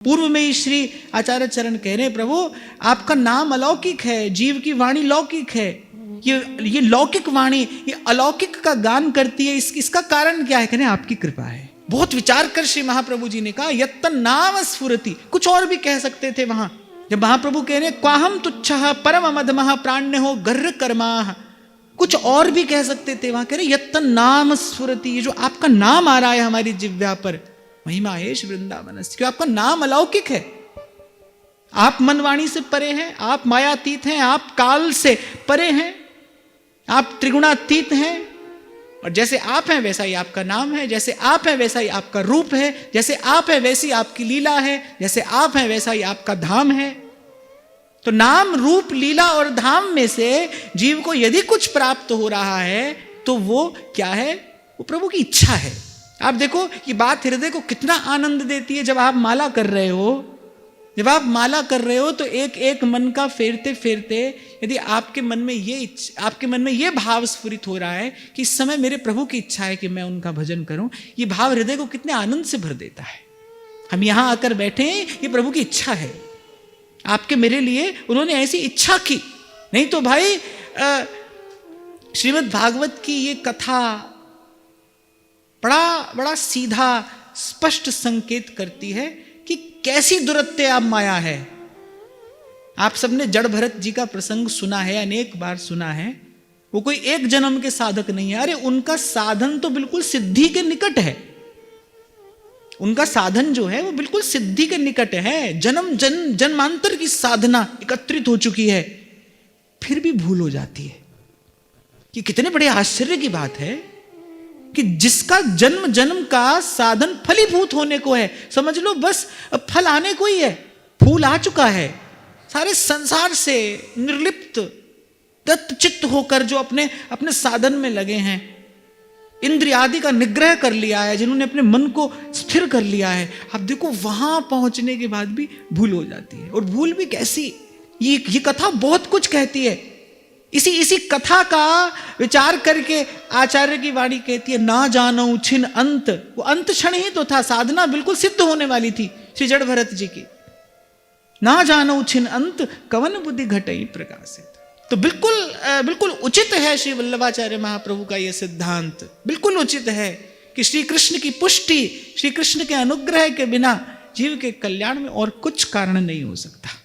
पूर्व में ही श्री आचार्य चरण कह रहे हैं, प्रभु आपका नाम अलौकिक है, जीव की वाणी लौकिक है। ये लौकिक वाणी ये अलौकिक का गान करती है, इसका कारण क्या है? कहने आपकी कृपा है। बहुत विचार कर श्री महाप्रभु जी ने कहा यत्तन नाम स्फुरति। कुछ और भी कह सकते थे वहां, जब महाप्रभु कह रहे क्वाहम तुच्छः परम मधमः प्राण्य हो गर्र कर्माः, कुछ और भी कह सकते थे। वहां कह रहे यत्तन नाम स्फुरति, ये जो आपका नाम आ रहा है हमारी जिह्वा पर, महिमा हेश वृंदावन, क्यों आपका नाम अलौकिक है। आप मनवाणी से परे हैं, आप मायातीत हैं, आप काल से परे हैं, आप त्रिगुणातीत हैं। और जैसे आप हैं वैसा ही आपका नाम है, जैसे आप हैं वैसा ही आपका रूप है, जैसे आप हैं वैसी आपकी लीला है, जैसे आप हैं वैसा ही आपका धाम है। तो नाम रूप लीला और धाम में से जीव को यदि कुछ प्राप्त हो रहा है तो वो क्या है? वो प्रभु की इच्छा है। आप देखो ये बात हृदय को कितना आनंद देती है। जब आप माला कर रहे हो, जब आप माला कर रहे हो तो एक एक मन का फेरते फेरते यदि आपके मन में ये भाव स्फुरित हो रहा है कि इस समय मेरे प्रभु की इच्छा है कि मैं उनका भजन करूं, ये भाव हृदय को कितने आनंद से भर देता है। हम यहां आकर बैठे हैं, ये प्रभु की इच्छा है, आपके मेरे लिए उन्होंने ऐसी इच्छा की। नहीं तो भाई श्रीमद् भागवत की ये कथा बड़ा सीधा स्पष्ट संकेत करती है कि कैसी दुरत्य आप माया है। आप सबने जड़ भरत जी का प्रसंग सुना है, अनेक बार सुना है। वो कोई एक जन्म के साधक नहीं है। अरे उनका साधन तो बिल्कुल सिद्धि के निकट है। उनका साधन जो है वो बिल्कुल सिद्धि के निकट है। जन्मांतर की साधना एकत्रित हो चुकी है, फिर भी भूल हो जाती है। कि कितने बड़े आश्चर्य की बात है कि जिसका जन्म जन्म का साधन फलीभूत होने को है, समझ लो बस फल आने को ही है, फूल आ चुका है, सारे संसार से निर्लिप्त तत्चित्त होकर जो अपने अपने साधन में लगे हैं, इंद्रिय आदि का निग्रह कर लिया है, जिन्होंने अपने मन को स्थिर कर लिया है, अब देखो वहां पहुंचने के बाद भी भूल हो जाती है। और भूल भी कैसी, ये कथा बहुत कुछ कहती है। इसी कथा का विचार करके आचार्य की वाणी कहती है ना जानो छिन अंत। वो अंत क्षण ही तो था, साधना बिल्कुल सिद्ध होने वाली थी श्री जड़ भरत जी की। ना जानो छिन अंत कवन बुद्धि घटई प्रकाशित। तो बिल्कुल उचित है श्री वल्लभाचार्य महाप्रभु का यह सिद्धांत, बिल्कुल उचित है कि श्री कृष्ण की पुष्टि, श्री कृष्ण के अनुग्रह के बिना जीव के कल्याण में और कुछ कारण नहीं हो सकता।